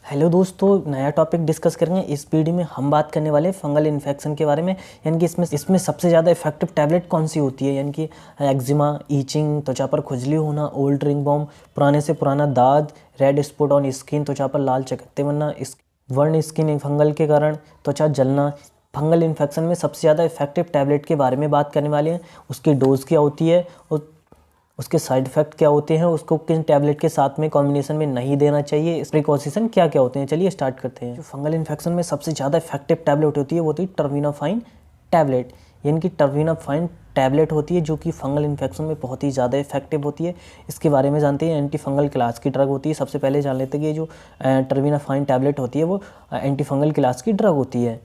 Hello दोस्तों, नया topic discuss करेंगे। इस वीडियो में हम बात करने वाले हैं फंगल इन्फेक्शन के बारे में। यानी कि इसमें सबसे ज़्यादा इफेक्टिव टैबलेट कौन सी होती है। यानी कि एक्जिमा, ईचिंग, त्वचा पर खुजली होना, ओल्ड रिंग बॉम, पुराने से पुराना दाद, रेड स्पॉट ऑन स्किन, त्वचा पर लाल चकत्ते बनना, वर्ण स्किन फंगल के कारण त्वचा जलना। फंगल इन्फेक्शन में सबसे ज़्यादा इफेक्टिव टैबलेट के बारे में बात करने वाले हैं। उसकी डोज क्या होती है और उसके साइड इफ़ेक्ट क्या होते हैं, उसको किन टैबलेट के साथ में कॉम्बिनेशन में नहीं देना चाहिए, इस प्रिकॉशन क्या क्या होते हैं। चलिए स्टार्ट करते हैं। जो फंगल इन्फेक्शन में सबसे ज़्यादा इफेक्टिव टैबलेट होती है वो होती है टर्बिनाफाइन टैबलेट। यानी कि टर्बिनाफाइन टैबलेट होती है जो कि फंगल इन्फेक्शन में बहुत ही ज़्यादा इफेक्टिव होती है। इसके बारे में जानते हैं। एंटी फंगल क्लास की ड्रग होती है। सबसे पहले जान लेते हैं कि ये जो टर्बिनाफाइन टैबलेट होती है वो एंटी फंगल क्लास की ड्रग होती है।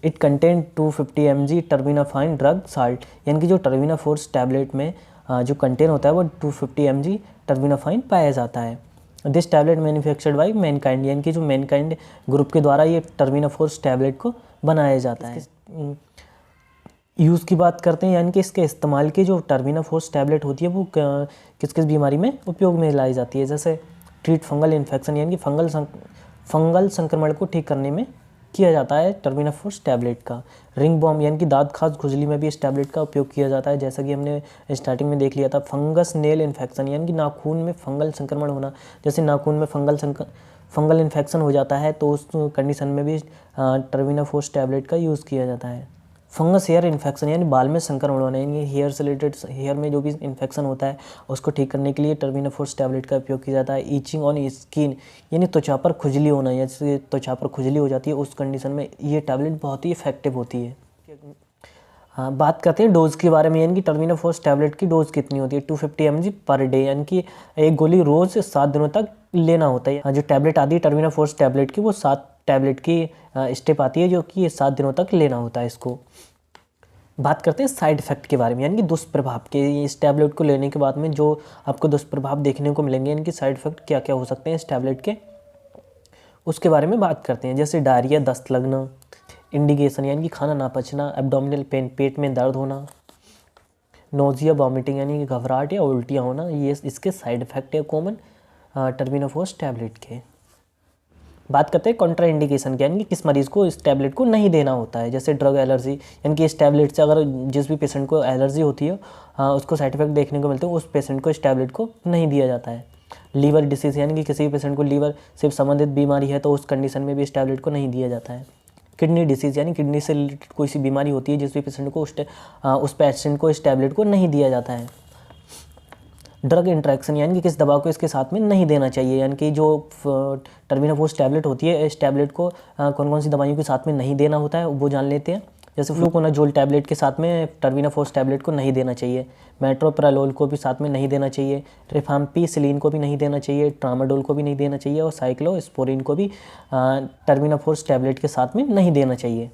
It contain 250 mg terbinafine drug salt. यानी कि जो टर्बिनाफोर्स टैबलेट में जो कंटेन होता है वो 250 mg टर्बिनाफाइन पाया जाता है। This tablet manufactured by Mankind. यानी कि जो मैनकाइंड ग्रुप के द्वारा ये टर्बिनाफोर्स टैबलेट को बनाया जाता है। यूज़ की बात करते हैं, यानी कि इसके इस्तेमाल की जो टर्बिनाफोर्स टैबलेट होती है वो किस किस बीमारी में उपयोग में लाई जाती है। जैसे ट्रीट फंगल इन्फेक्शन, यानी कि फंगल संक्रमण को ठीक करने में किया जाता है टर्बिनाफोर्स टैबलेट का। रिंग बॉम, यानी कि दांत खास खुजली में भी इस टैबलेट का उपयोग किया जाता है। जैसा कि हमने स्टार्टिंग में देख लिया था। फंगस नेल इन्फेक्शन, यानी कि नाखून में फंगल संक्रमण होना। जैसे नाखून में फंगल इन्फेक्शन हो जाता है तो उस कंडीशन में भी टर्बिनाफोर्स टैबलेट का यूज़ किया जाता है। फंगस हेयर इन्फेक्शन, यानी बाल में संक्रमण होना। यानी हेयर से रिलेटेड हेयर में जो भी इन्फेक्शन होता है उसको ठीक करने के लिए टर्बिनाफोर्स टैबलेट का उपयोग किया जाता है। ईचिंग ऑन स्किन, यानी त्वचा पर खुजली होना। जैसे त्वचा पर खुजली हो जाती है उस कंडीशन में ये टैबलेट बहुत ही इफेक्टिव होती है। हाँ, बात करते हैं डोज के बारे में। यानी कि टर्बिनाफोर्स टैबलेट की डोज कितनी होती है। 250 mg पर डे, यानी कि एक गोली रोज़ 7 दिनों तक लेना होता है। जो टैबलेट आती है टर्बिनाफोर्स टैबलेट की वो 7 टैबलेट की स्टेप आती है जो कि 7 दिनों तक लेना होता है इसको। बात करते हैं साइड इफ़ेक्ट के बारे में, यानी कि दुष्प्रभाव के। इस टैबलेट को लेने के बाद में जो आपको दुष्प्रभाव देखने को मिलेंगे, यानी कि साइड इफ़ेक्ट क्या क्या हो सकते हैं इस टैबलेट के, उसके बारे में बात करते हैं। जैसे डायरिया, दस्त लगना, इंडिगेशन यानी कि खाना ना पचना, एब्डोमिनल पेन, पेट में दर्द होना, नोजिया, वॉमिटिंग यानी कि घबराहट या उल्टियाँ होना, ये इसके साइड इफ़ेक्ट है कॉमन टर्बिनाफोर्स टैबलेट के। बात करते हैं कॉन्ट्रा इंडिकेशन के, यानी कि किस मरीज़ को इस टैबलेट को नहीं देना होता है। जैसे ड्रग एलर्जी, यानी कि इस टैबलेट से अगर जिस भी पेशेंट को एलर्जी होती है उसको साइड इफेक्ट देखने को मिलते हैं, उस पेशेंट को इस टैबलेट को नहीं दिया जाता है। लीवर डिसीज़, यानी कि किसी भी पेशेंट को लीवर से संबंधित बीमारी है तो उस कंडीशन में भी इस टैबलेट को नहीं दिया जाता है। किडनी डिसीज़, यानी किडनी से रिलेटेड कोई सी बीमारी होती है जिस भी पेशेंट को उस पेशेंट को इस टैबलेट को नहीं दिया जाता है। ड्रग इंट्रैक्शन, यानी कि किस दवा को इसके साथ में नहीं देना चाहिए। यानी कि जो टर्बिनाफोर्स टैबलेट होती है इस टैबलेट को कौन कौन सी दवाइयों के साथ में नहीं देना होता है वो जान लेते हैं। जैसे फ्लूकोनाजोल टैबलेट के साथ में टर्बिनाफोर्स टैबलेट को नहीं देना चाहिए। मेट्रोप्रालोल को भी साथ में नहीं देना चाहिए। रिफाम्पिसिलिन को भी नहीं देना चाहिए। ट्रामाडोल को भी नहीं देना चाहिए और साइक्लोस्पोरिन को भी टर्बिनाफोर्स टैबलेट के साथ में नहीं देना चाहिए।